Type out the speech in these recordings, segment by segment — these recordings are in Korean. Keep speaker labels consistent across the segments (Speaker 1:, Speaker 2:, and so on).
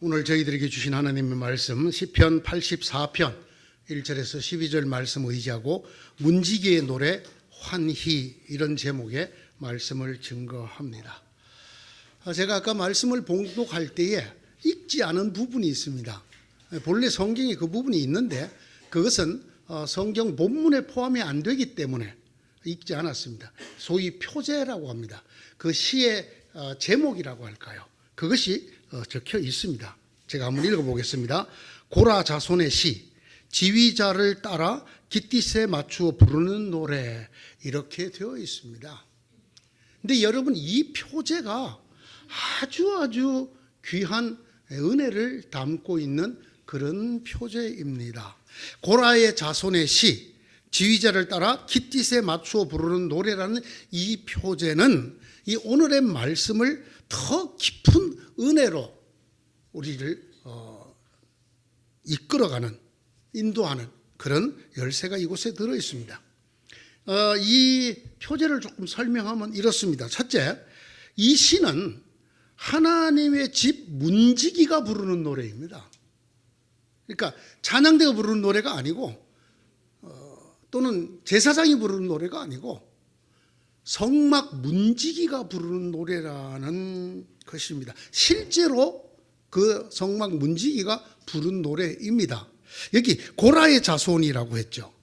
Speaker 1: 오늘 저희들에게 주신 하나님의 말씀 시편 84편 1절에서 12절 말씀 의지하고 문지기의 노래 환희 이런 제목의 말씀을 증거합니다. 제가 아까 말씀을 봉독할 때에 읽지 않은 부분이 있습니다. 본래 성경에 그 부분이 있는데 그것은 성경 본문에 포함이 안 되기 때문에 읽지 않았습니다. 소위 표제라고 합니다. 그 시의 제목이라고 할까요? 그것이 적혀 있습니다. 제가 한번 읽어보겠습니다. 고라 자손의 시, 지휘자를 따라 깃딧에 맞추어 부르는 노래, 이렇게 되어 있습니다. 근데 여러분, 이 표제가 아주 귀한 은혜를 담고 있는 그런 표제입니다. 고라의 자손의 시, 지휘자를 따라 깃딧에 맞추어 부르는 노래라는 이 표제는 이 오늘의 말씀을 더 깊은 은혜로 우리를 이끌어가는, 인도하는 그런 열쇠가 이곳에 들어 있습니다. 이 표제를 조금 설명하면 이렇습니다. 첫째, 이 시는 하나님의 집 문지기가 부르는 노래입니다. 그러니까 찬양대가 부르는 노래가 아니고 또는 제사장이 부르는 노래가 아니고 성막 문지기가 부르는 노래라는 것입니다. 실제로 그 성막 문지기가 부른 노래입니다. 여기 고라의 자손이라고 했죠.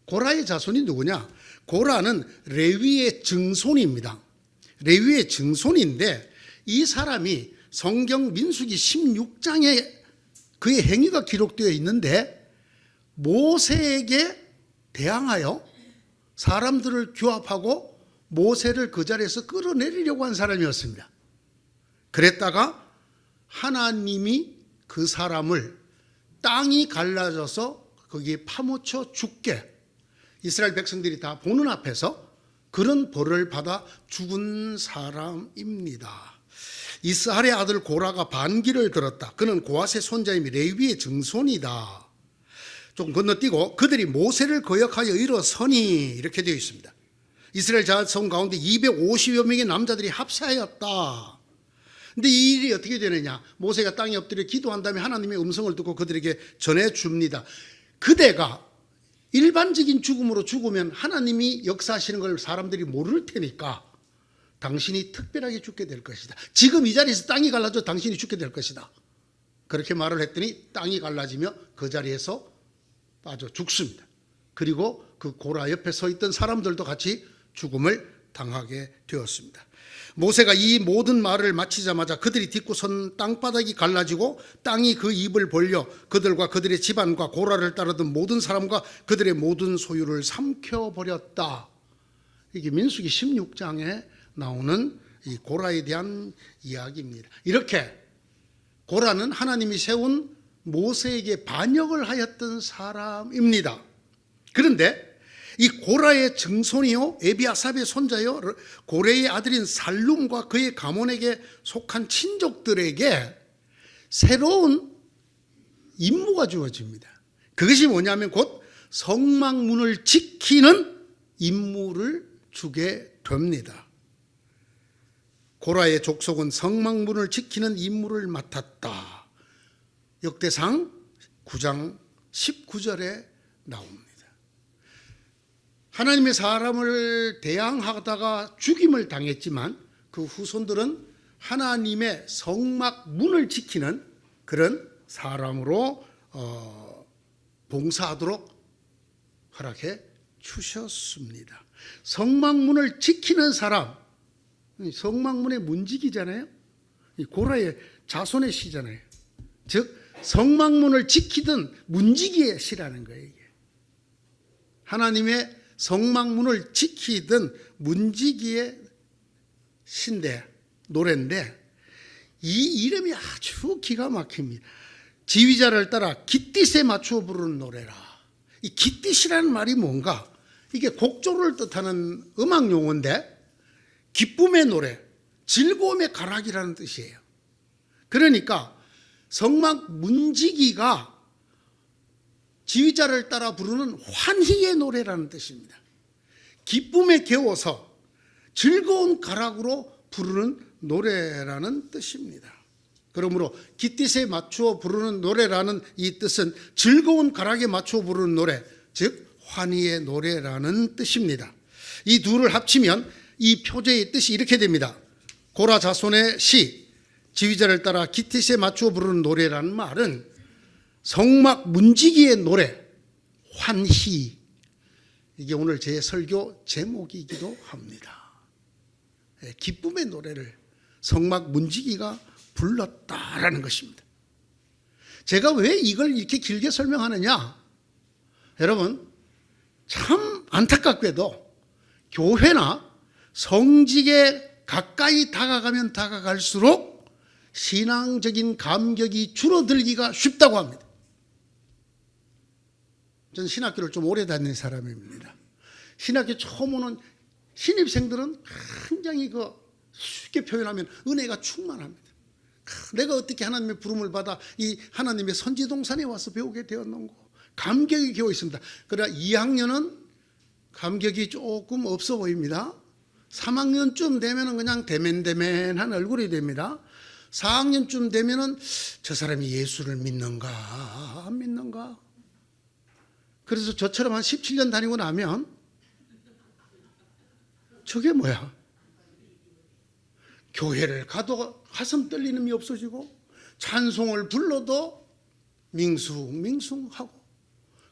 Speaker 1: 고라의 자손이 누구냐? 고라는 레위의 증손입니다. 레위의 증손인데 이 사람이 성경 민수기 16장에 그의 행위가 기록되어 있는데 모세에게 대항하여 사람들을 규합하고 모세를 그 자리에서 끌어내리려고 한 사람이었습니다. 그랬다가 하나님이 그 사람을 땅이 갈라져서 거기에 파묻혀 죽게, 이스라엘 백성들이 다 보는 앞에서 그런 벌을 받아 죽은 사람입니다. 이스할의 아들 고라가 반기를 들었다. 그는 고핫의 손자이며 레위의 증손이다. 조금 건너뛰고 그들이 모세를 거역하여 일어서니, 이렇게 되어 있습니다. 이스라엘 자손 가운데 250여 명의 남자들이 합세하였다. 근데 이 일이 어떻게 되느냐? 모세가 땅에 엎드려 기도한 다음에 하나님의 음성을 듣고 그들에게 전해줍니다. 그대가 일반적인 죽음으로 죽으면 하나님이 역사하시는 걸 사람들이 모를 테니까 당신이 특별하게 죽게 될 것이다. 지금 이 자리에서 땅이 갈라져 당신이 죽게 될 것이다. 그렇게 말을 했더니 땅이 갈라지며 그 자리에서 빠져 죽습니다. 그리고 그 고라 옆에 서 있던 사람들도 같이 죽음을 당하게 되었습니다. 모세가 이 모든 말을 마치자마자 그들이 딛고 선 땅바닥이 갈라지고 땅이 그 입을 벌려 그들과 그들의 집안과 고라를 따르던 모든 사람과 그들의 모든 소유를 삼켜버렸다. 이게 민수기 16장에 나오는 이 고라에 대한 이야기입니다. 이렇게 고라는 하나님이 세운 모세에게 반역을 하였던 사람입니다. 그런데 이 고라의 증손이요 에비아삽의 손자요 고레의 아들인 살룸과 그의 가문에게 속한 친족들에게 새로운 임무가 주어집니다. 그것이 뭐냐면 곧 성막문을 지키는 임무를 주게 됩니다. 고라의 족속은 성막문을 지키는 임무를 맡았다. 역대상 9장 19절에 나옵니다. 하나님의 사람을 대항하다가 죽임을 당했지만 그 후손들은 하나님의 성막 문을 지키는 그런 사람으로 봉사하도록 허락해 주셨습니다. 성막 문을 지키는 사람, 성막문의 문지기잖아요. 고라의 자손의 시잖아요. 즉 성막문을 지키던 문지기의 시라는 거예요. 이게 하나님의 성막문을 지키던 문지기의 시인데, 노래인데 이 이름이 아주 기가 막힙니다. 지휘자를 따라 깃딧에 맞추어 부르는 노래라. 이 깃딧이라는 말이 뭔가? 이게 곡조를 뜻하는 음악 용어인데 기쁨의 노래, 즐거움의 가락이라는 뜻이에요. 그러니까 성막 문지기가 지휘자를 따라 부르는 환희의 노래라는 뜻입니다. 기쁨에 겨워서 즐거운 가락으로 부르는 노래라는 뜻입니다. 그러므로 깃딧에 맞추어 부르는 노래라는 이 뜻은 즐거운 가락에 맞추어 부르는 노래, 즉 환희의 노래라는 뜻입니다. 이 둘을 합치면 이 표제의 뜻이 이렇게 됩니다. 고라 자손의 시, 지휘자를 따라 깃딧에 맞추어 부르는 노래라는 말은 성막 문지기의 노래, 환희, 이게 오늘 제 설교 제목이기도 합니다. 기쁨의 노래를 성막 문지기가 불렀다라는 것입니다. 제가 왜 이걸 이렇게 길게 설명하느냐? 여러분, 참 안타깝게도 교회나 성직에 가까이 다가가면 다가갈수록 신앙적인 감격이 줄어들기가 쉽다고 합니다. 저는 신학교를 좀 오래 다닌 사람입니다. 신학교 처음 오는 신입생들은 굉장히 쉽게 표현하면 은혜가 충만합니다. 내가 어떻게 하나님의 부름을 받아 이 하나님의 선지동산에 와서 배우게 되었는고 감격이 겨워 있습니다. 그러나 2학년은 감격이 조금 없어 보입니다. 3학년쯤 되면 그냥 대면대면한 얼굴이 됩니다. 4학년쯤 되면 저 사람이 예수를 믿는가 안 믿는가. 그래서 저처럼 한 17년 다니고 나면 저게 뭐야? 교회를 가도 가슴 떨리는 게 없어지고 찬송을 불러도 밍숭밍숭하고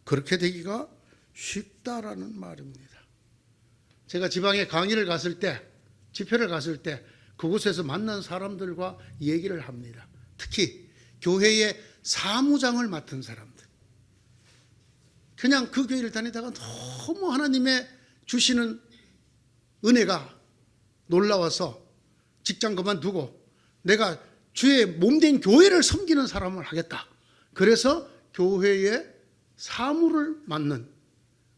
Speaker 1: 그렇게 되기가 쉽다라는 말입니다. 제가 지방에 강의를 갔을 때, 집회를 갔을 때 그곳에서 만난 사람들과 얘기를 합니다. 특히 교회의 사무장을 맡은 사람들. 그냥 그 교회를 다니다가 너무 하나님의 주시는 은혜가 놀라워서 직장 그만두고 내가 주의 몸된 교회를 섬기는 사람을 하겠다. 그래서 교회의 사무를 맡는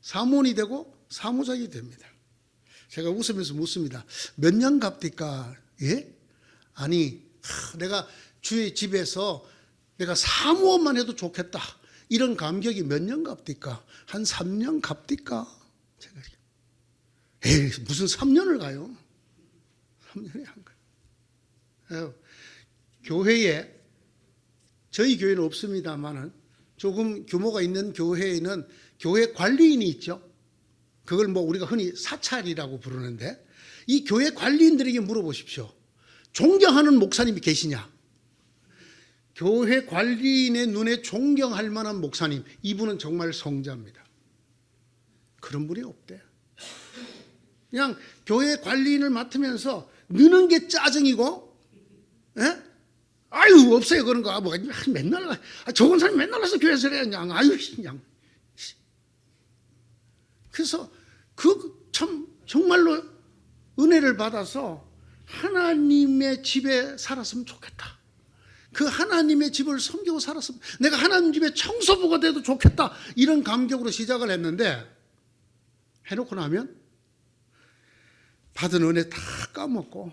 Speaker 1: 사무원이 되고 사무장이 됩니다. 제가 웃으면서 묻습니다. 몇 년 갑니까? 예? 아니, 내가 주의 집에서 내가 사무원만 해도 좋겠다. 이런 감격이 몇 년 갑니까? 한 3년 갑니까? 제가 에이, 무슨 3년을 가요? 3년이 안 가요. 교회에, 저희 교회는 없습니다만은 조금 규모가 있는 교회에는 교회 관리인이 있죠. 그걸 우리가 흔히 사찰이라고 부르는데 이 교회 관리인들에게 물어보십시오. 존경하는 목사님이 계시냐? 교회 관리인의 눈에 존경할 만한 목사님, 이분은 정말 성자입니다. 그런 분이 없대요. 그냥 교회 관리인을 맡으면서 느는 게 짜증이고, 예? 아유, 없어요, 그런 거. 맨날, 적은 사람이 맨날 와서 교회에서 그래, 그냥. 아유, 그냥. 그래서 정말로 은혜를 받아서 하나님의 집에 살았으면 좋겠다. 그 하나님의 집을 섬기고 살았으면 내가 하나님 집에 청소부가 돼도 좋겠다. 이런 감격으로 시작을 했는데 해놓고 나면 받은 은혜 다 까먹고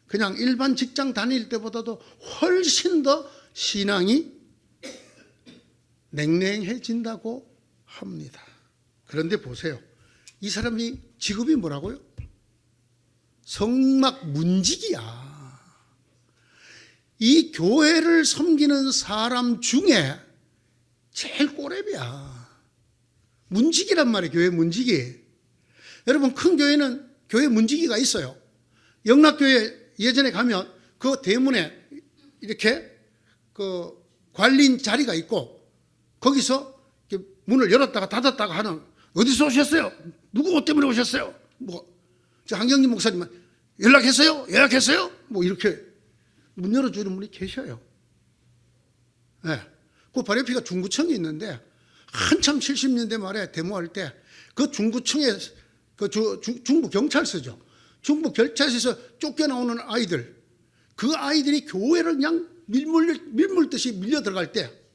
Speaker 1: 그냥 일반 직장 다닐 때보다도 훨씬 더 신앙이 냉랭해진다고 합니다. 그런데 보세요. 이 사람이 직업이 뭐라고요? 성막 문지기야. 이 교회를 섬기는 사람 중에 제일 꼬랩이야. 문지기란 말이에요. 교회 문지기. 여러분, 큰 교회는 교회 문지기가 있어요. 영락교회 예전에 가면 그 대문에 이렇게 그 관리인 자리가 있고 거기서 문을 열었다가 닫았다가 하는, 어디서 오셨어요? 누구 뭐 때문에 오셨어요? 저 한경림 목사님은 연락했어요? 예약했어요? 이렇게 문 열어주는 분이 계셔요. 네. 그 바로 옆에가 중구청이 있는데 한참 70년대 말에 데모할 때 그 중구청에 중부 경찰서죠. 중부 경찰서에서 쫓겨나오는 아이들, 그 아이들이 교회를 그냥 밀물듯이 밀려 들어갈 때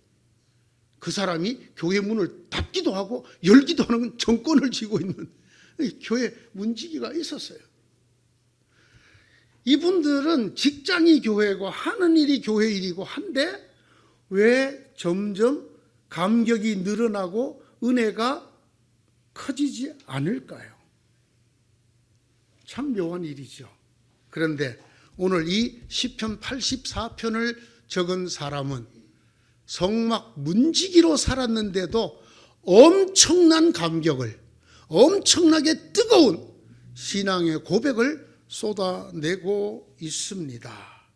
Speaker 1: 그 사람이 교회 문을 닫기도 하고 열기도 하는 정권을 쥐고 있는 교회 문지기가 있었어요. 이분들은 직장이 교회고 하는 일이 교회 일이고 한데 왜 점점 감격이 늘어나고 은혜가 커지지 않을까요? 참 묘한 일이죠. 그런데 오늘 이 시편 84편을 적은 사람은 성막 문지기로 살았는데도 엄청난 감격을, 엄청나게 뜨거운 신앙의 고백을 쏟아내고 있습니다.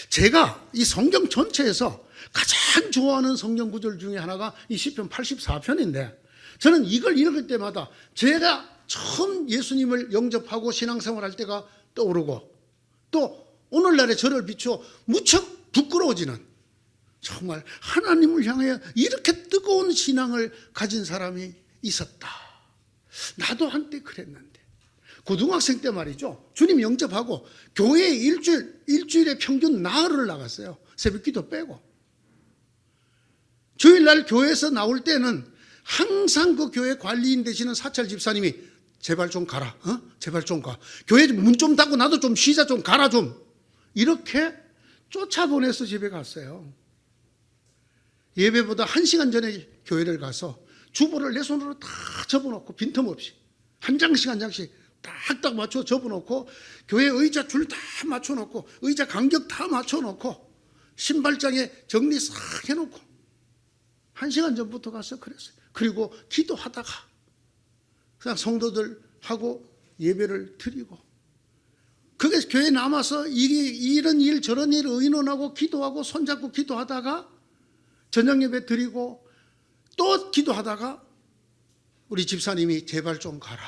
Speaker 1: 제가 이 성경 전체에서 가장 좋아하는 성경 구절 중에 하나가 이 시편 84편인데, 저는 이걸 읽을 때마다 제가 처음 예수님을 영접하고 신앙생활할 때가 떠오르고, 또 오늘날의 저를 비추어 무척 부끄러워지는, 정말 하나님을 향해 이렇게 뜨거운 신앙을 가진 사람이 있었다. 나도 한때 그랬는데. 고등학생 때 말이죠, 주님 영접하고 교회에 일주일에 평균 나흘을 나갔어요. 새벽기도 빼고. 주일날 교회에서 나올 때는 항상 그 교회 관리인 되시는 사찰 집사님이 제발 좀 가라, 제발 좀 가, 교회 문 좀 닫고 나도 좀 쉬자, 좀 가라 좀, 이렇게 쫓아보내서 집에 갔어요. 예배보다 1시간 전에 교회를 가서 주보를 내 손으로 다 접어놓고, 빈틈없이 한 장씩 딱딱 맞춰 접어놓고, 교회 의자 줄 다 맞춰놓고, 의자 간격 다 맞춰놓고, 신발장에 정리 싹 해놓고 1시간 전부터 가서 그랬어요. 그리고 기도하다가 그냥 성도들하고 예배를 드리고, 그게 교회에 남아서 이런 일 저런 일 의논하고 기도하고 손잡고 기도하다가 저녁 예배 드리고 또 기도하다가 우리 집사님이 제발 좀 가라,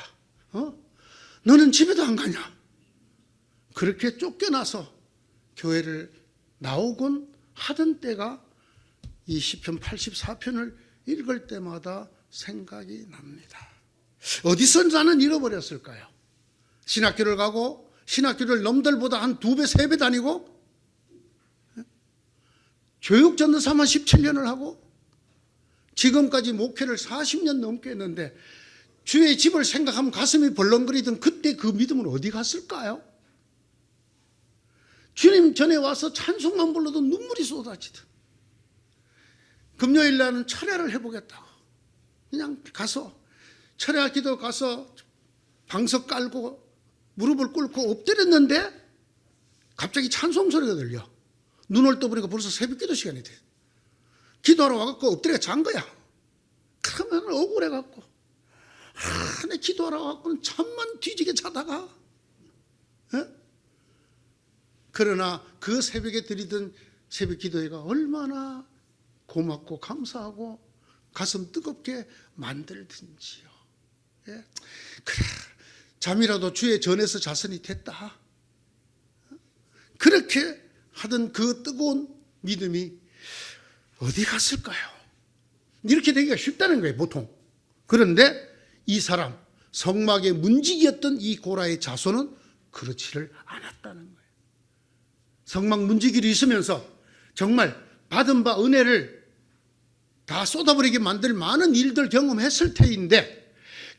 Speaker 1: 너는 집에도 안 가냐, 그렇게 쫓겨나서 교회를 나오곤 하던 때가 이 시편 84편을 읽을 때마다 생각이 납니다. 어디서 나는 잃어버렸을까요? 신학교를 가고, 신학교를 남들보다 한 2배, 3배 다니고, 교육 전도사만 17년을 하고, 지금까지 목회를 40년 넘게 했는데, 주의 집을 생각하면 가슴이 벌렁거리던 그때 그 믿음은 어디 갔을까요? 주님 전에 와서 찬송만 불러도 눈물이 쏟아지던, 금요일 날은 철야를 해보겠다고 그냥 가서 철야 기도 가서 방석 깔고 무릎을 꿇고 엎드렸는데 갑자기 찬송 소리가 들려. 눈을 떠보니까 벌써 새벽 기도 시간이 돼. 기도하러 와갖고 엎드려 잔 거야. 그러면 억울해갖고, 내 기도하러 와갖고는 잠만 뒤지게 자다가, 그러나 그 새벽에 드리던 새벽 기도회가 얼마나 고맙고 감사하고 가슴 뜨겁게 만들든지요. 예? 그래, 잠이라도 주의 전에서 자선이 됐다. 그렇게 하던 그 뜨거운 믿음이 어디 갔을까요? 이렇게 되기가 쉽다는 거예요, 보통. 그런데 이 사람, 성막의 문지기였던 이 고라의 자손은 그렇지를 않았다는 거예요. 성막 문지기로 있으면서 정말 받은 바 은혜를 다 쏟아버리게 만들 많은 일들 경험했을 테인데,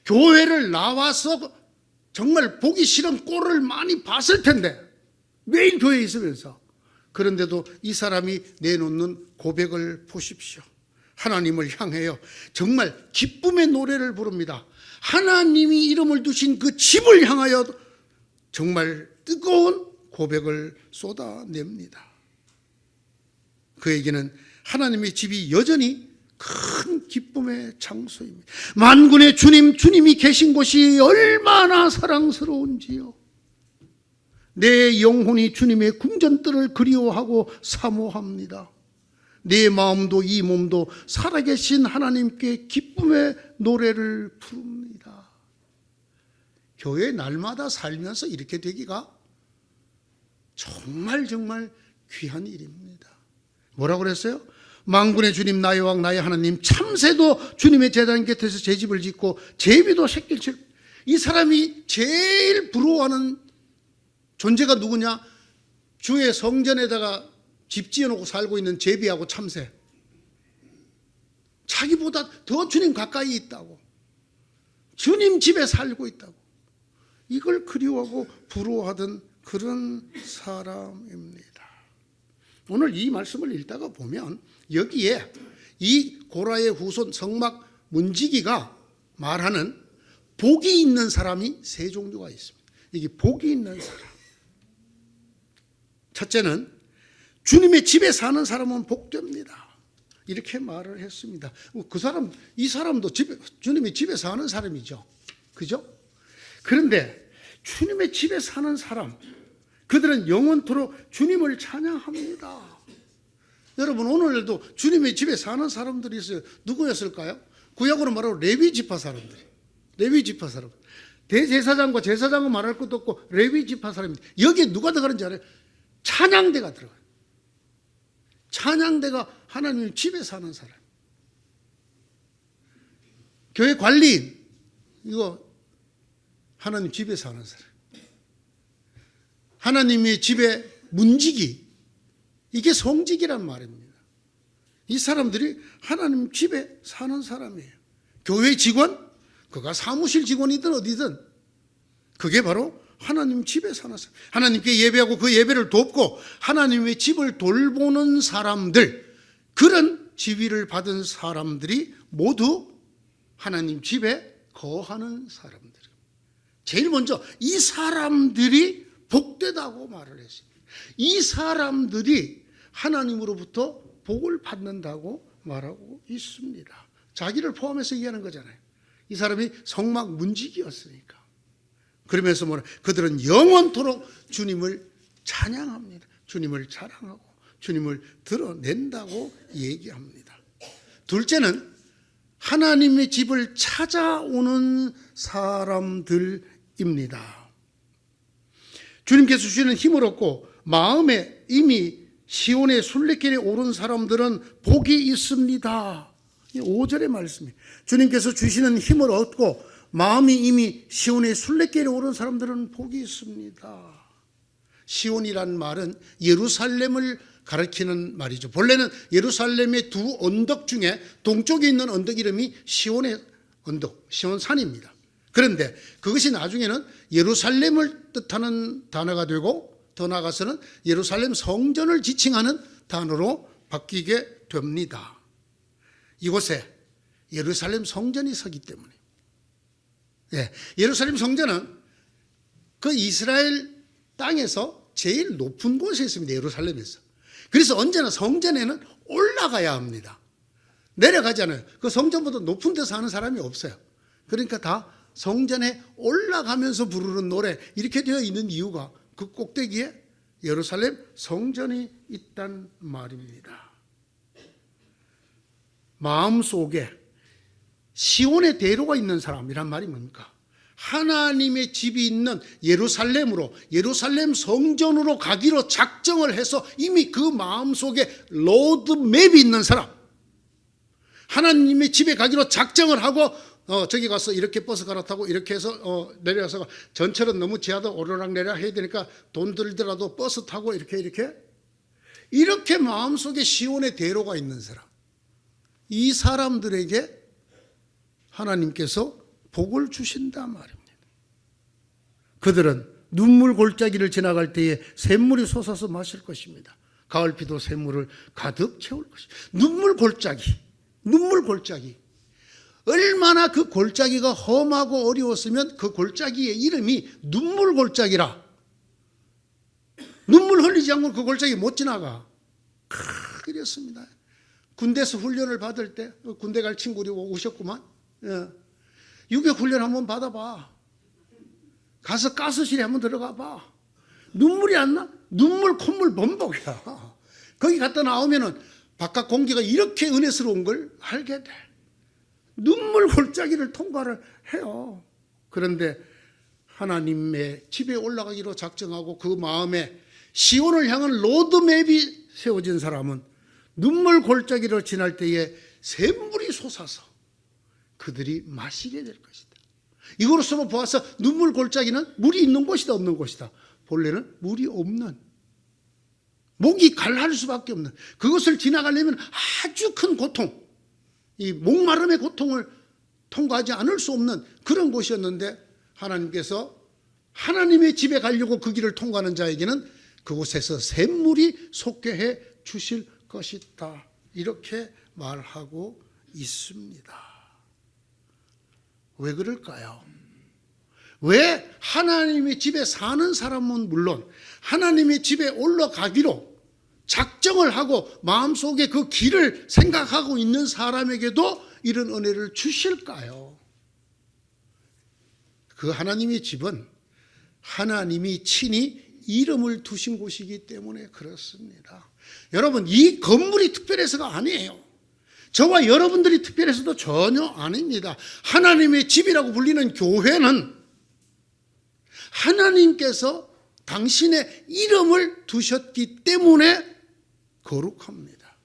Speaker 1: 교회를 나와서 정말 보기 싫은 꼴을 많이 봤을 텐데, 매일 교회에 있으면서. 그런데도 이 사람이 내놓는 고백을 보십시오. 하나님을 향하여 정말 기쁨의 노래를 부릅니다. 하나님이 이름을 두신 그 집을 향하여 정말 뜨거운 고백을 쏟아냅니다. 그에게는 하나님의 집이 여전히 큰 기쁨의 장소입니다. 만군의 주님, 주님이 계신 곳이 얼마나 사랑스러운지요. 내 영혼이 주님의 궁전들을 그리워하고 사모합니다. 내 마음도 이 몸도 살아계신 하나님께 기쁨의 노래를 부릅니다. 교회 날마다 살면서 이렇게 되기가 정말 귀한 일입니다. 뭐라고 그랬어요? 만군의 주님 나의 왕 나의 하나님, 참새도 주님의 제단 곁에서 제 집을 짓고 제비도 새끼를 칠. 이 사람이 제일 부러워하는 존재가 누구냐? 주의 성전에다가 집 지어놓고 살고 있는 제비하고 참새. 자기보다 더 주님 가까이 있다고, 주님 집에 살고 있다고, 이걸 그리워하고 부러워하던 그런 사람입니다. 오늘 이 말씀을 읽다가 보면 여기에 이 고라의 후손 성막 문지기가 말하는 복이 있는 사람이 세 종류가 있습니다. 이게 복이 있는 사람. 첫째는 주님의 집에 사는 사람은 복됩니다. 이렇게 말을 했습니다. 이 사람도 주님의 집에 사는 사람이죠. 그죠? 그런데 주님의 집에 사는 사람, 그들은 영원토록 주님을 찬양합니다. 여러분, 오늘도 주님의 집에 사는 사람들이 있어요. 누구였을까요? 구약으로 말하고 레위 지파 사람들이. 레위 지파 사람. 대제사장과 제사장은 말할 것도 없고 레위 지파 사람입니다. 여기에 누가 들어가는지 알아요? 찬양대가 들어가요. 찬양대가 하나님 집에 사는 사람. 교회 관리인, 이거 하나님 집에 사는 사람. 하나님의 집에 문지기, 이게 성직이란 말입니다. 이 사람들이 하나님 집에 사는 사람이에요. 교회 직원, 그가 사무실 직원이든 어디든 그게 바로 하나님 집에 사는 사람. 하나님께 예배하고 그 예배를 돕고 하나님의 집을 돌보는 사람들, 그런 지위를 받은 사람들이 모두 하나님 집에 거하는 사람들. 제일 먼저 이 사람들이 복되다고 말을 했습니다. 이 사람들이 하나님으로부터 복을 받는다고 말하고 있습니다. 자기를 포함해서 얘기하는 거잖아요. 이 사람이 성막 문지기였으니까. 그러면서 뭐라, 그들은 영원토록 주님을 찬양합니다. 주님을 자랑하고 주님을 드러낸다고 얘기합니다. 둘째는 하나님의 집을 찾아오는 사람들입니다. 주님께서 주시는 힘을 얻고 마음에 이미 시온의 순례길에 오른 사람들은 복이 있습니다. 5절의 말씀이에요. 주님께서 주시는 힘을 얻고 마음이 이미 시온의 순례길에 오른 사람들은 복이 있습니다. 시온이란 말은 예루살렘을 가리키는 말이죠. 본래는 예루살렘의 두 언덕 중에 동쪽에 있는 언덕 이름이 시온의 언덕, 시온산입니다. 그런데 그것이 나중에는 예루살렘을 뜻하는 단어가 되고 더 나아가서는 예루살렘 성전을 지칭하는 단어로 바뀌게 됩니다. 이곳에 예루살렘 성전이 서기 때문에. 예루살렘 성전은 그 이스라엘 땅에서 제일 높은 곳에 있습니다. 예루살렘에서. 그래서 언제나 성전에는 올라가야 합니다. 내려가지 않아요. 그 성전보다 높은 데 사는 사람이 없어요. 그러니까 다 성전에 올라가면서 부르는 노래, 이렇게 되어 있는 이유가 그 꼭대기에 예루살렘 성전이 있단 말입니다. 마음속에 시온의 대로가 있는 사람이란 말이 뭡니까? 하나님의 집이 있는 예루살렘으로, 예루살렘 성전으로 가기로 작정을 해서 이미 그 마음속에 로드맵이 있는 사람, 하나님의 집에 가기로 작정을 하고 저기 가서 이렇게 버스 갈아타고 이렇게 해서 내려가서 전철은 너무 지하도 오르락내리락 해야 되니까 돈 들더라도 버스 타고 이렇게 마음속에 시온의 대로가 있는 사람, 이 사람들에게 하나님께서 복을 주신단 말입니다. 그들은 눈물 골짜기를 지나갈 때에 샘물이 솟아서 마실 것입니다. 가을비도 샘물을 가득 채울 것입니다. 눈물 골짜기. 얼마나 그 골짜기가 험하고 어려웠으면 그 골짜기의 이름이 눈물 골짜기라. 눈물 흘리지 않고 그 골짜기 못 지나가. 그랬습니다. 군대에서 훈련을 받을 때, 군대 갈 친구들이 오셨구만. 유격 훈련 한번 받아봐. 가서 가스실에 한번 들어가 봐. 눈물이 안 나? 눈물, 콧물 범벅이야. 거기 갔다 나오면은 바깥 공기가 이렇게 은혜스러운 걸 알게 돼. 눈물 골짜기를 통과를 해요. 그런데 하나님의 집에 올라가기로 작정하고 그 마음에 시온을 향한 로드맵이 세워진 사람은 눈물 골짜기를 지날 때에 샘물이 솟아서 그들이 마시게 될 것이다. 이것으로 보아서 눈물 골짜기는 물이 있는 곳이다, 없는 곳이다. 본래는 물이 없는, 목이 갈할 수밖에 없는, 그것을 지나가려면 아주 큰 고통, 이 목마름의 고통을 통과하지 않을 수 없는 그런 곳이었는데, 하나님께서 하나님의 집에 가려고 그 길을 통과하는 자에게는 그곳에서 샘물이 솟게 해 주실 것이다, 이렇게 말하고 있습니다. 왜 그럴까요? 왜 하나님의 집에 사는 사람은 물론 하나님의 집에 올라가기로 작정을 하고 마음속에 그 길을 생각하고 있는 사람에게도 이런 은혜를 주실까요? 그 하나님의 집은 하나님이 친히 이름을 두신 곳이기 때문에 그렇습니다. 여러분, 이 건물이 특별해서가 아니에요. 저와 여러분들이 특별해서도 전혀 아닙니다. 하나님의 집이라고 불리는 교회는 하나님께서 당신의 이름을 두셨기 때문에 거룩합니다.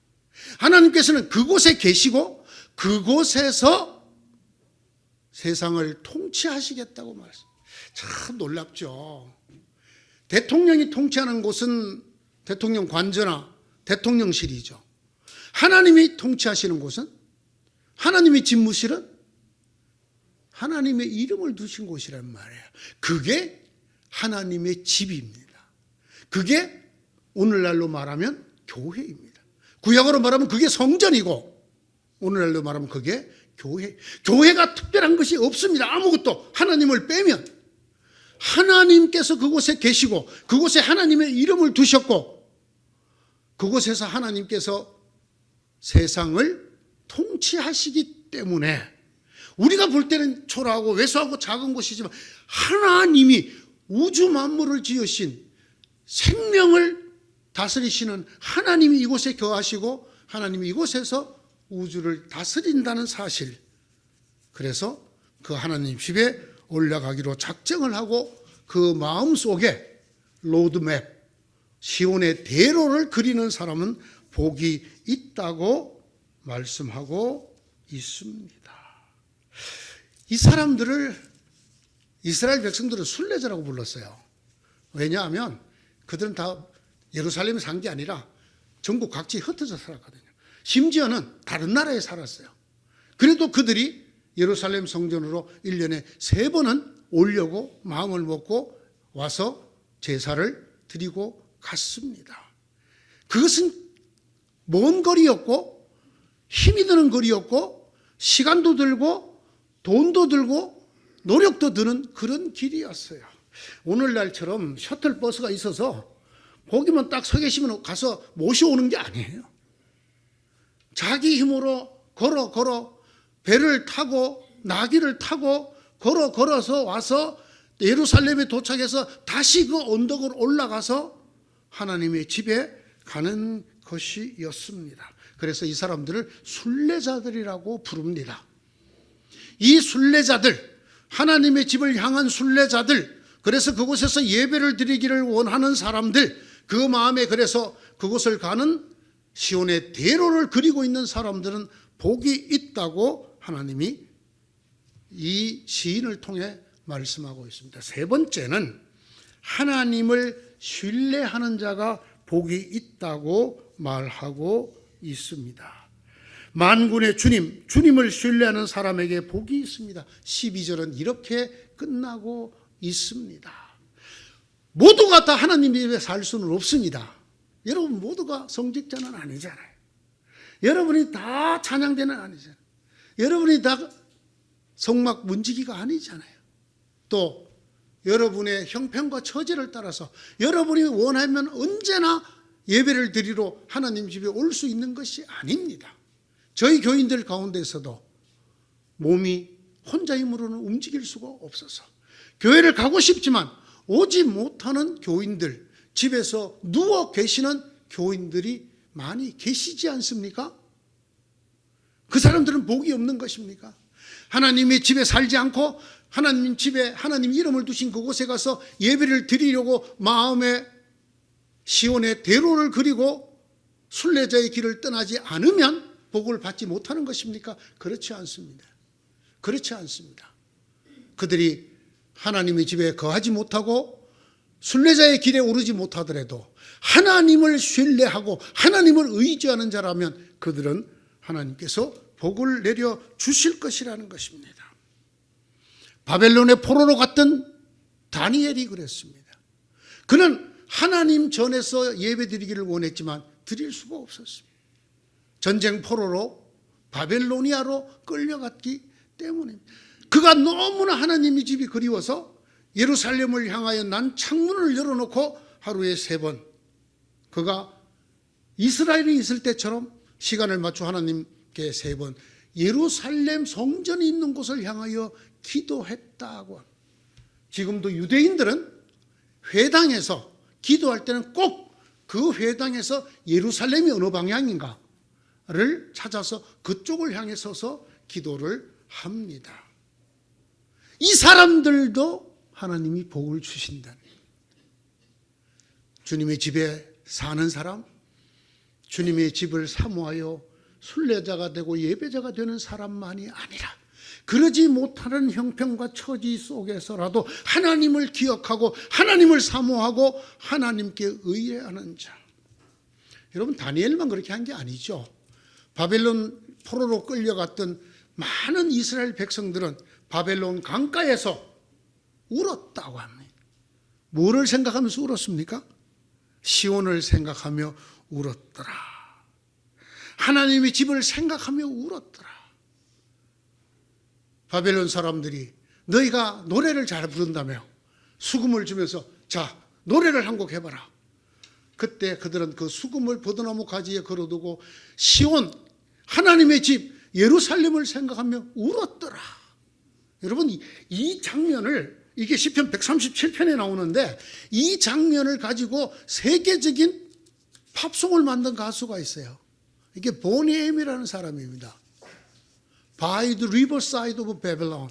Speaker 1: 하나님께서는 그곳에 계시고 그곳에서 세상을 통치하시겠다고 말씀합니다. 참 놀랍죠. 대통령이 통치하는 곳은 대통령 관저나 대통령실이죠. 하나님이 통치하시는 곳은, 하나님의 집무실은 하나님의 이름을 두신 곳이란 말이에요. 그게 하나님의 집입니다. 그게 오늘날로 말하면 교회입니다. 구약으로 말하면 그게 성전이고, 오늘날로 말하면 그게 교회. 교회가 특별한 것이 없습니다. 아무것도 하나님을 빼면. 하나님께서 그곳에 계시고 그곳에 하나님의 이름을 두셨고 그곳에서 하나님께서 세상을 통치하시기 때문에 우리가 볼 때는 초라하고 왜소하고 작은 곳이지만 하나님이 우주 만물을 지으신 생명을 다스리시는 하나님이 이곳에 거하시고 하나님이 이곳에서 우주를 다스린다는 사실, 그래서 그 하나님 집에 올라가기로 작정을 하고 그 마음속에 로드맵, 시온의 대로를 그리는 사람은 복이 있다고 말씀하고 있습니다. 이 사람들을 이스라엘 백성들은 순례자라고 불렀어요. 왜냐하면 그들은 다 예루살렘에 산 게 아니라 전국 각지에 흩어져 살았거든요. 심지어는 다른 나라에 살았어요. 그래도 그들이 예루살렘 성전으로 1년에 3번은 오려고 마음을 먹고 와서 제사를 드리고 갔습니다. 그것은 먼 거리였고 힘이 드는 거리였고 시간도 들고 돈도 들고 노력도 드는 그런 길이었어요. 오늘날처럼 셔틀버스가 있어서 거기만 딱 서 계시면 가서 모셔오는 게 아니에요. 자기 힘으로 걸어 배를 타고 나귀를 타고 걸어서 와서 예루살렘에 도착해서 다시 그 언덕을 올라가서 하나님의 집에 가는 것이었습니다. 그래서 이 사람들을 순례자들이라고 부릅니다. 이 순례자들, 하나님의 집을 향한 순례자들, 그래서 그곳에서 예배를 드리기를 원하는 사람들, 그 마음에 그래서 그곳을 가는 시온의 대로를 그리고 있는 사람들은 복이 있다고 하나님이 이 시인을 통해 말씀하고 있습니다. 세 번째는 하나님을 신뢰하는 자가 복이 있다고 말하고 있습니다. 만군의 주님, 주님을 신뢰하는 사람에게 복이 있습니다. 12절은 이렇게 끝나고 있습니다. 모두가 다 하나님 집에 살 수는 없습니다. 여러분 모두가 성직자는 아니잖아요. 여러분이 다 찬양대는 아니잖아요. 여러분이 다 성막 문지기가 아니잖아요. 또 여러분의 형편과 처지를 따라서 여러분이 원하면 언제나 예배를 드리러 하나님 집에 올 수 있는 것이 아닙니다. 저희 교인들 가운데서도 몸이 혼자 힘으로는 움직일 수가 없어서 교회를 가고 싶지만 오지 못하는 교인들, 집에서 누워 계시는 교인들이 많이 계시지 않습니까? 그 사람들은 복이 없는 것입니까? 하나님의 집에 살지 않고 하나님 집에 하나님 이름을 두신 그곳에 가서 예배를 드리려고 마음에 시온의 대로를 그리고 순례자의 길을 떠나지 않으면 복을 받지 못하는 것입니까? 그렇지 않습니다. 그렇지 않습니다. 그들이 하나님의 집에 거하지 못하고 순례자의 길에 오르지 못하더라도 하나님을 신뢰하고 하나님을 의지하는 자라면 그들은 하나님께서 복을 내려 주실 것이라는 것입니다. 바벨론의 포로로 갔던 다니엘이 그랬습니다. 그는 하나님 전에서 예배 드리기를 원했지만 드릴 수가 없었습니다. 전쟁 포로로 바벨로니아로 끌려갔기 때문입니다. 그가 너무나 하나님의 집이 그리워서 예루살렘을 향하여 난 창문을 열어놓고 하루에 3번 그가 이스라엘에 있을 때처럼 시간을 맞춰 하나님께 3번 예루살렘 성전이 있는 곳을 향하여 기도했다고. 지금도 유대인들은 회당에서 기도할 때는 꼭 그 회당에서 예루살렘이 어느 방향인가를 찾아서 그쪽을 향해 서서 기도를 합니다. 이 사람들도 하나님이 복을 주신다는 거예요. 주님의 집에 사는 사람, 주님의 집을 사모하여 순례자가 되고 예배자가 되는 사람만이 아니라 그러지 못하는 형편과 처지 속에서라도 하나님을 기억하고 하나님을 사모하고 하나님께 의뢰하는 자. 여러분, 다니엘만 그렇게 한 게 아니죠. 바벨론 포로로 끌려갔던 많은 이스라엘 백성들은 바벨론 강가에서 울었다고 합니다. 뭐를 생각하면서 울었습니까? 시온을 생각하며 울었더라. 하나님의 집을 생각하며 울었더라. 바벨론 사람들이 너희가 노래를 잘 부른다며 수금을 주면서 자, 노래를 한 곡 해봐라. 그때 그들은 그 수금을 버드나무 가지에 걸어두고 시온, 하나님의 집 예루살렘을 생각하며 울었더라. 여러분, 이 장면을, 이게 시편 137편에 나오는데 이 장면을 가지고 세계적인 팝송을 만든 가수가 있어요. 이게 보니 엠이라는 사람입니다. By the riverside of Babylon,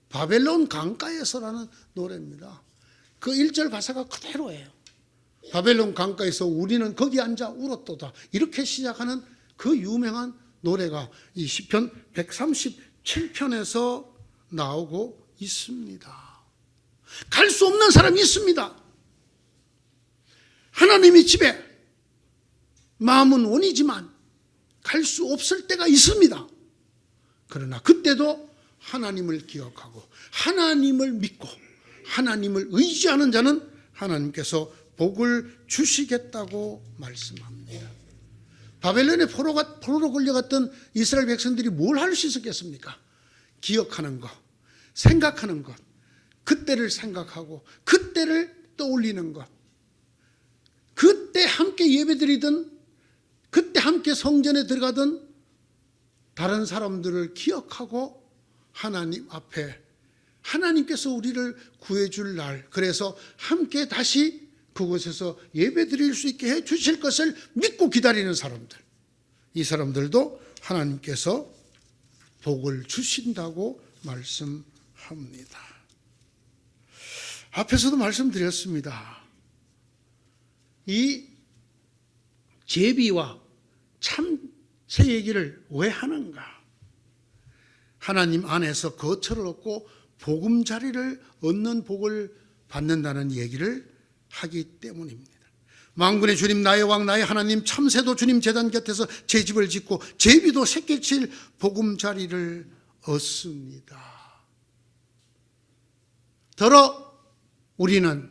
Speaker 1: 바벨론 강가에서라는 노래입니다. 그 1절 가사가 그대로예요. 바벨론 강가에서 우리는 거기 앉아 울었도다. 이렇게 시작하는 그 유명한 노래가 이 시편 137편에서 나오고 있습니다. 갈 수 없는 사람이 있습니다. 하나님의 집에 마음은 원이지만 갈 수 없을 때가 있습니다. 그러나 그때도 하나님을 기억하고 하나님을 믿고 하나님을 의지하는 자는 하나님께서 복을 주시겠다고 말씀합니다. 바벨론의 포로로 끌려갔던 이스라엘 백성들이 뭘 할 수 있었겠습니까? 기억하는 것, 생각하는 것, 그때를 생각하고 그때를 떠올리는 것, 그때 함께 예배드리던, 그때 함께 성전에 들어가던 다른 사람들을 기억하고 하나님 앞에 하나님께서 우리를 구해줄 날, 그래서 함께 다시 그곳에서 예배드릴 수 있게 해 주실 것을 믿고 기다리는 사람들, 이 사람들도 하나님께서 복을 주신다고 말씀합니다. 앞에서도 말씀드렸습니다. 이 제비와 참새 얘기를 왜 하는가? 하나님 안에서 거처를 얻고 보금자리를 얻는 복을 받는다는 얘기를 하기 때문입니다. 만군의 주님, 나의 왕, 나의 하나님, 참새도 주님 제단 곁에서 제 집을 짓고 제비도 새끼칠 보금자리를 얻습니다. 더러 우리는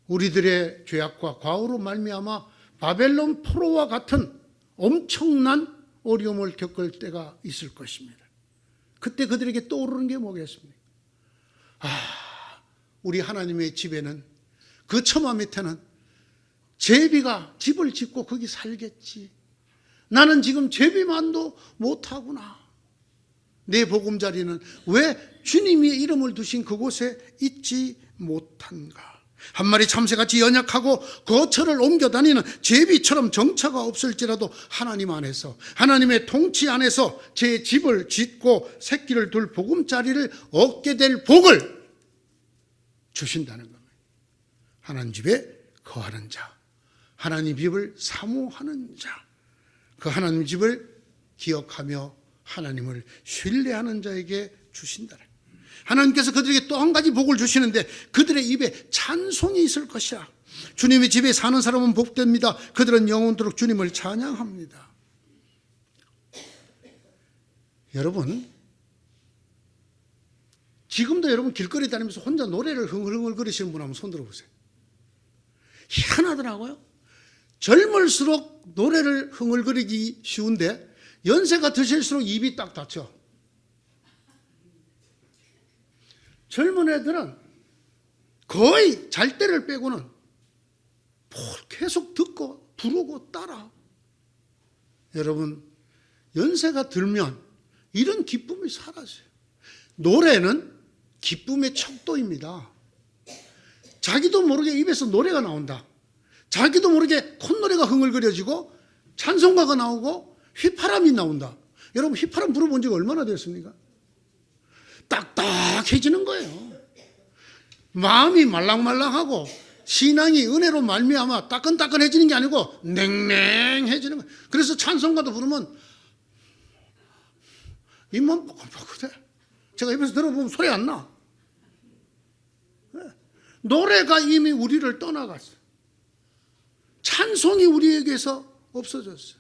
Speaker 1: 우리들의 죄악과 과오로 말미암아 바벨론 포로와 같은 엄청난 어려움을 겪을 때가 있을 것입니다. 그때 그들에게 떠오르는 게 뭐겠습니까? 우리 하나님의 집에는, 그 처마 밑에는 제비가 집을 짓고 거기 살겠지. 나는 지금 제비만도 못하구나. 내 보금자리는 왜 주님의 이름을 두신 그곳에 있지 못한가? 한 마리 참새같이 연약하고 거처를 옮겨 다니는 제비처럼 정처가 없을지라도 하나님 안에서, 하나님의 통치 안에서 제 집을 짓고 새끼를 둘 보금자리를 얻게 될 복을 주신다는 겁니다. 하나님 집에 거하는 자, 하나님 집을 사모하는 자, 그 하나님 집을 기억하며 하나님을 신뢰하는 자에게 주신다는 거예요. 하나님께서 그들에게 또 한 가지 복을 주시는데 그들의 입에 찬송이 있을 것이야. 주님의 집에 사는 사람은 복됩니다. 그들은 영원토록 주님을 찬양합니다. 여러분, 지금도 여러분 길거리 다니면서 혼자 노래를 흥얼흥얼 거리시는 분 한번 손 들어보세요. 희한하더라고요. 젊을수록 노래를 흥얼거리기 쉬운데 연세가 드실수록 입이 딱 닫혀. 젊은 애들은 거의 잘 때를 빼고는 계속 듣고 부르고 따라. 여러분, 연세가 들면 이런 기쁨이 사라져요. 노래는 기쁨의 척도입니다. 자기도 모르게 입에서 노래가 나온다. 자기도 모르게 콧노래가 흥얼거려지고 찬송가가 나오고 휘파람이 나온다. 여러분, 휘파람 불어본 지가 얼마나 됐습니까? 딱딱해지는 거예요. 마음이 말랑말랑하고 신앙이 은혜로 말미암아 따끈따끈해지는 게 아니고 냉랭해지는 거예요. 그래서 찬송가도 부르면 입만 뻐근뻐근해. 제가 입에서 들어보면 소리 안 나. 노래가 이미 우리를 떠나갔어요. 찬송이 우리에게서 없어졌어요.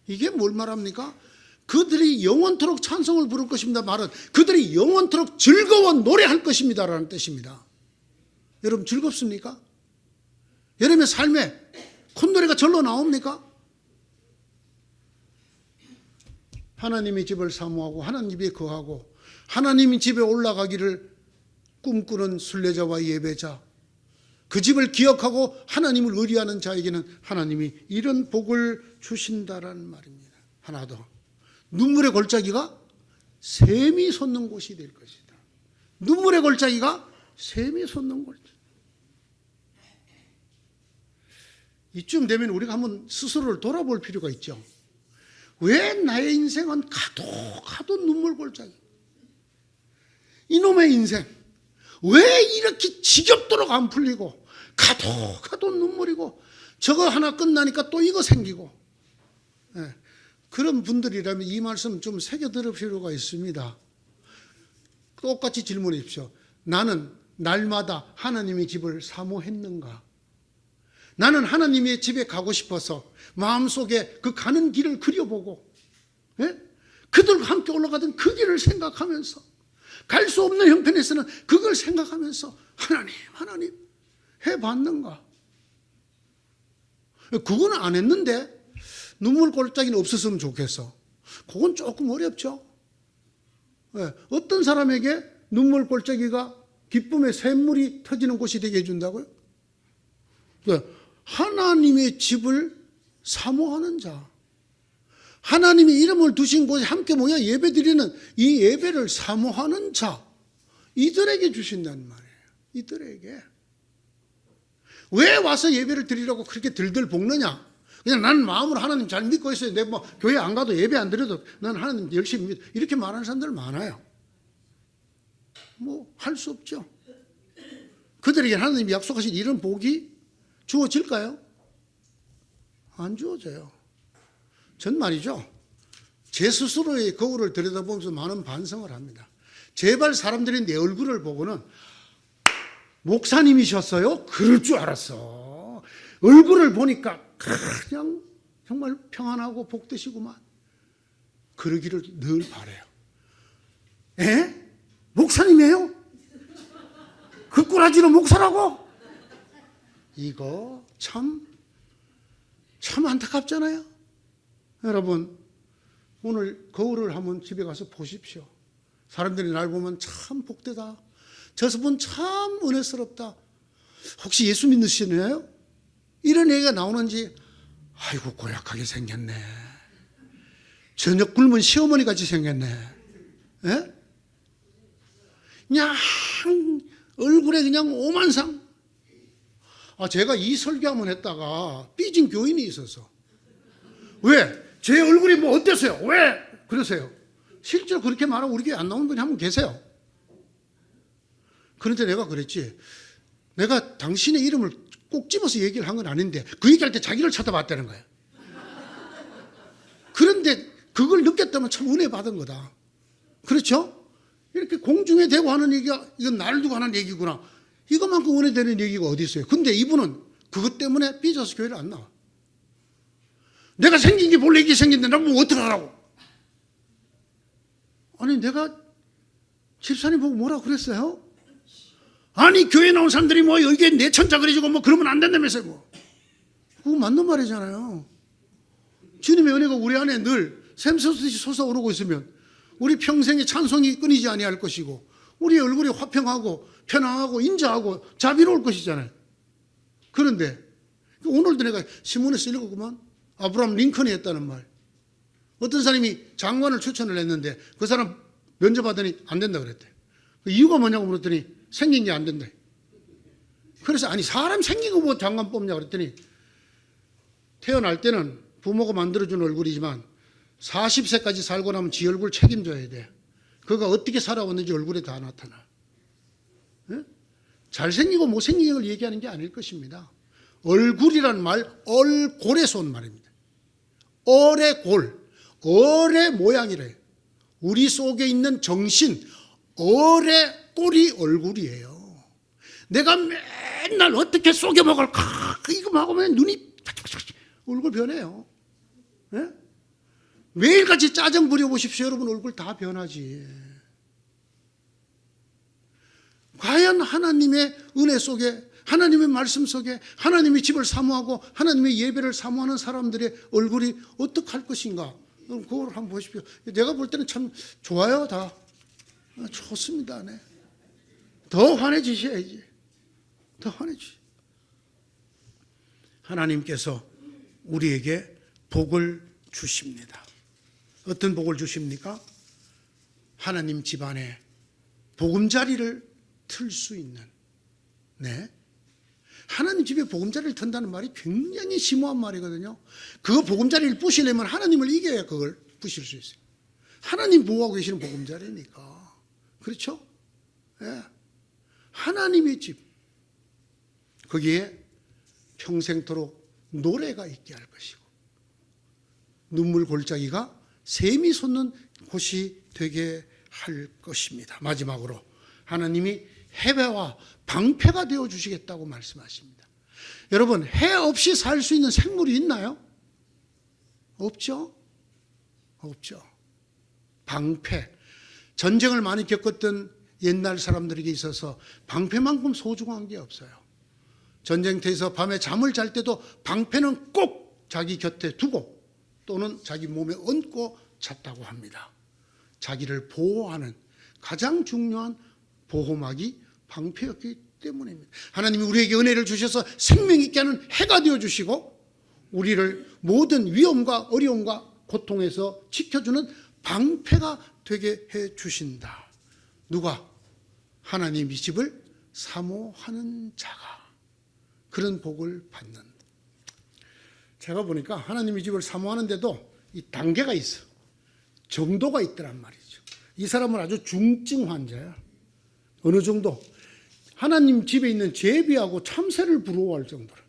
Speaker 1: 이게 뭘 말합니까? 그들이 영원토록 찬송을 부를 것입니다. 말은 그들이 영원토록 즐거워 노래할 것입니다 라는 뜻입니다. 여러분, 즐겁습니까? 여러분의 삶에 콧노래가 절로 나옵니까? 하나님의 집을 사모하고 하나님 집에 거하고 하나님의 집에 올라가기를 꿈꾸는 순례자와 예배자, 그 집을 기억하고 하나님을 의리하는 자에게는 하나님이 이런 복을 주신다라는 말입니다. 하나 더, 눈물의 골짜기가 샘이 솟는 곳이 될 것이다. 눈물의 골짜기가 샘이 솟는 골짜기. 이쯤 되면 우리가 한번 스스로를 돌아볼 필요가 있죠. 왜 나의 인생은 가도 눈물 골짜기? 이놈의 인생 왜 이렇게 지겹도록 안 풀리고 가도 눈물이고 저거 하나 끝나니까 또 이거 생기고. 네. 그런 분들이라면 이 말씀 좀 새겨들을 필요가 있습니다. 똑같이 질문해 주십시오. 나는 날마다 하나님의 집을 사모했는가? 나는 하나님의 집에 가고 싶어서 마음속에 그 가는 길을 그려보고, 예? 그들과 함께 올라가던 그 길을 생각하면서 갈 수 없는 형편에서는 그걸 생각하면서 하나님 해봤는가? 그건 안 했는데 눈물 골짜기는 없었으면 좋겠어. 그건 조금 어렵죠. 예, 어떤 사람에게 눈물 골짜기가 기쁨의 샘물이 터지는 곳이 되게 해준다고요? 예, 하나님의 집을 사모하는 자, 하나님이 이름을 두신 곳에 함께 모여 예배드리는 이 예배를 사모하는 자, 이들에게 주신다는 말이에요. 이들에게. 왜 와서 예배를 드리려고 그렇게 들들 볶느냐? 그냥 나는 마음으로 하나님 잘 믿고 있어요. 내가 뭐 교회 안 가도 예배 안 드려도 나는 하나님 열심히 믿어. 이렇게 말하는 사람들 많아요. 뭐 할 수 없죠. 그들에게 하나님이 약속하신 이런 복이 주어질까요? 안 주어져요. 전 말이죠, 제 스스로의 거울을 들여다보면서 많은 반성을 합니다. 제발 사람들이 내 얼굴을 보고는 목사님이셨어요? 그럴 줄 알았어. 얼굴을 보니까 그냥 정말 평안하고 복되시구만. 그러기를 늘 바라요. 에? 목사님이에요? 그 꾸라지로 목사라고? 이거 참 안타깝잖아요. 여러분, 오늘 거울을 한번 집에 가서 보십시오. 사람들이 날 보면 참 복되다, 저 분 참 은혜스럽다, 혹시 예수 믿으시나요? 이런 얘기가 나오는지, 아이고 고약하게 생겼네, 저녁 굶은 시어머니 같이 생겼네, 예? 그냥 얼굴에 그냥 오만상. 제가 이 설교 한번 했다가 삐진 교인이 있어서, 왜? 제 얼굴이 뭐 어때서요? 왜? 그러세요. 실제로 그렇게 말하고 우리 교회 안 나오는 분이 한 분 계세요. 그런데 내가 그랬지, 내가 당신의 이름을 꼭 집어서 얘기를 한 건 아닌데 그 얘기할 때 자기를 쳐다봤다는 거야. 그런데 그걸 느꼈다면 참 은혜 받은 거다. 그렇죠? 이렇게 공중에 대고 하는 얘기가, 이건 나를 두고 하는 얘기구나, 이것만큼 은혜되는 얘기가 어디 있어요? 근데 이분은 그것 때문에 삐져서 교회를 안 나와. 내가 생긴 게 본래 이게 생긴데 나보고 어떡하라고. 아니, 내가 집사님 보고 뭐라고 그랬어요? 아니, 교회 나온 사람들이 뭐 이게 내 천자 그려지고 뭐 그러면 안 된다면서요. 뭐 그거 맞는 말이잖아요. 주님의 은혜가 우리 안에 늘 샘솟듯이 솟아오르고 있으면 우리 평생의 찬송이 끊이지 아니할 것이고, 우리 얼굴이 화평하고 편안하고 인자하고 자비로울 것이잖아요. 그런데 오늘도 내가 신문에서 읽었구만. 아브라함 링컨이 했다는 말. 어떤 사람이 장관을 추천을 했는데 그 사람 면접하더니 안 된다 그랬대. 그 이유가 뭐냐고 물었더니 생긴 게 안 된다. 그래서 아니 사람 생긴 거 뭐 장관 뽑냐 그랬더니 태어날 때는 부모가 만들어준 얼굴이지만 40세까지 살고 나면 지 얼굴 책임져야 돼. 그가 어떻게 살아왔는지 얼굴에 다 나타나. 네? 잘생기고 못생긴 걸 얘기하는 게 아닐 것입니다. 얼굴이란 말 얼골에서 온 말입니다. 얼의 골, 얼의 모양이래요. 우리 속에 있는 정신, 얼의 꼴이 얼굴이에요. 내가 맨날 어떻게 속여 먹을까 이거 먹으면 눈이 얼굴 변해요. 네? 매일같이 짜증 부려보십시오. 여러분 얼굴 다 변하지. 과연 하나님의 은혜 속에 하나님의 말씀 속에 하나님의 집을 사모하고 하나님의 예배를 사모하는 사람들의 얼굴이 어떡할 것인가? 그걸 한번 보십시오. 내가 볼 때는 참 좋아요. 다 좋습니다. 네. 더 환해지셔야지. 더 환해지셔야지. 하나님께서 우리에게 복을 주십니다. 어떤 복을 주십니까? 하나님 집안에 보금자리를 틀 수 있는, 네. 하나님 집에 보금자리를 튼다는 말이 굉장히 심오한 말이거든요. 그 보금자리를 부시려면 하나님을 이겨야 그걸 부실 수 있어요. 하나님 보호하고 계시는 보금자리니까. 그렇죠? 네. 하나님의 집. 거기에 평생토록 노래가 있게 할 것이고 눈물 골짜기가 샘이 솟는 곳이 되게 할 것입니다. 마지막으로 하나님이 해배와 방패가 되어 주시겠다고 말씀하십니다. 여러분, 해 없이 살 수 있는 생물이 있나요? 없죠? 없죠. 방패. 전쟁을 많이 겪었던 옛날 사람들에게 있어서 방패만큼 소중한 게 없어요. 전쟁터에서 밤에 잠을 잘 때도 방패는 꼭 자기 곁에 두고 또는 자기 몸에 얹고 잤다고 합니다. 자기를 보호하는 가장 중요한 보호막이 방패였기 때문입니다. 하나님이 우리에게 은혜를 주셔서 생명 있게 하는 해가 되어주시고 우리를 모든 위험과 어려움과 고통에서 지켜주는 방패가 되게 해주신다. 누가? 하나님의 집을 사모하는 자가 그런 복을 받는다. 제가 보니까 하나님의 집을 사모하는데도 이 단계가 있어. 정도가 있더란 말이죠. 이 사람은 아주 중증 환자야. 어느 정도? 하나님 집에 있는 제비하고 참새를 부러워할 정도로.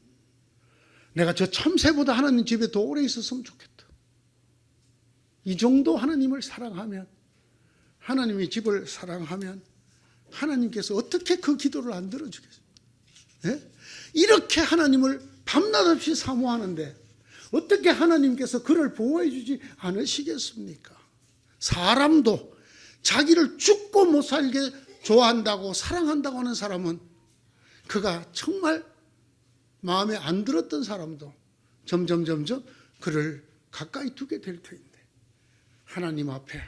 Speaker 1: 내가 저 참새보다 하나님 집에 더 오래 있었으면 좋겠다. 이 정도 하나님을 사랑하면, 하나님의 집을 사랑하면 하나님께서 어떻게 그 기도를 안 들어주겠어요? 네? 이렇게 하나님을 밤낮 없이 사모하는데 어떻게 하나님께서 그를 보호해 주지 않으시겠습니까? 사람도 자기를 죽고 못 살게 좋아한다고 사랑한다고 하는 사람은 그가 정말 마음에 안 들었던 사람도 점점 그를 가까이 두게 될 터인데 하나님 앞에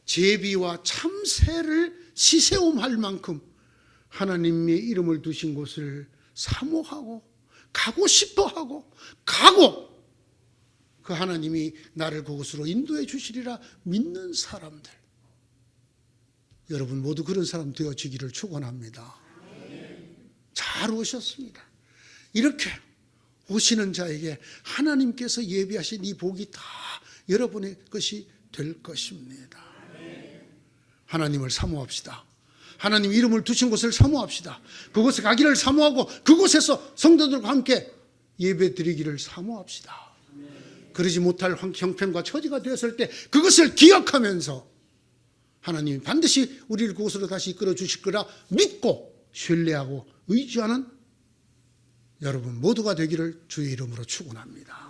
Speaker 1: 제비와 참새를 시세움할 만큼 하나님의 이름을 두신 곳을 사모하고 가고 싶어하고 가고 그 하나님이 나를 그곳으로 인도해 주시리라 믿는 사람들, 여러분 모두 그런 사람 되어지기를 축원합니다. 잘 오셨습니다. 이렇게 오시는 자에게 하나님께서 예비하신 이 복이 다 여러분의 것이 될 것입니다. 하나님을 사모합시다. 하나님 이름을 두신 곳을 사모합시다. 그곳에 가기를 사모하고 그곳에서 성도들과 함께 예배 드리기를 사모합시다. 그러지 못할 형편과 처지가 되었을 때 그것을 기억하면서 하나님이 반드시 우리를 그곳으로 다시 이끌어 주실 거라 믿고 신뢰하고 의지하는 여러분 모두가 되기를 주의 이름으로 축원합니다.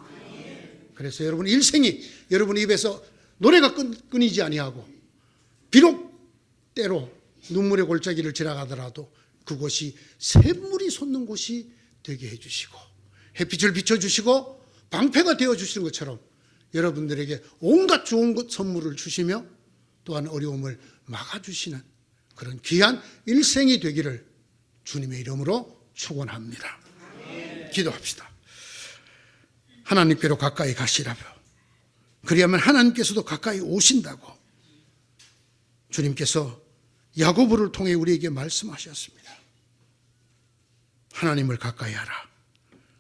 Speaker 1: 그래서 여러분 일생이 여러분 입에서 노래가 끊이지 아니하고 비록 때로 눈물의 골짜기를 지나가더라도 그곳이 샘물이 솟는 곳이 되게 해주시고 햇빛을 비춰주시고 방패가 되어주시는 것처럼 여러분들에게 온갖 좋은 것 선물을 주시며 또한 어려움을 막아주시는 그런 귀한 일생이 되기를 주님의 이름으로 축원합니다. 기도합시다. 하나님께로 가까이 가시라고, 그리하면 하나님께서도 가까이 오신다고 주님께서 야고보를 통해 우리에게 말씀하셨습니다. 하나님을 가까이 하라.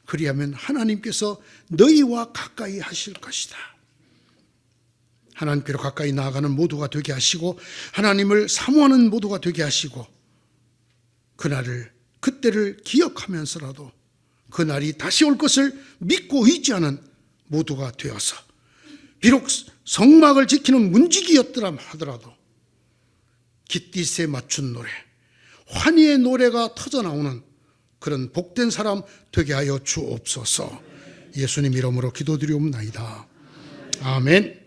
Speaker 1: 그리하면 하나님께서 너희와 가까이 하실 것이다. 하나님께로 가까이 나아가는 모두가 되게 하시고 하나님을 사모하는 모두가 되게 하시고 그때를 기억하면서라도 그날이 다시 올 것을 믿고 의지하는 모두가 되어서 비록 성막을 지키는 문지기였더라 하더라도 깃딧에 맞춘 노래, 환희의 노래가 터져나오는 그런 복된 사람 되게 하여 주옵소서. 예수님 이름으로 기도드리옵나이다. 아멘.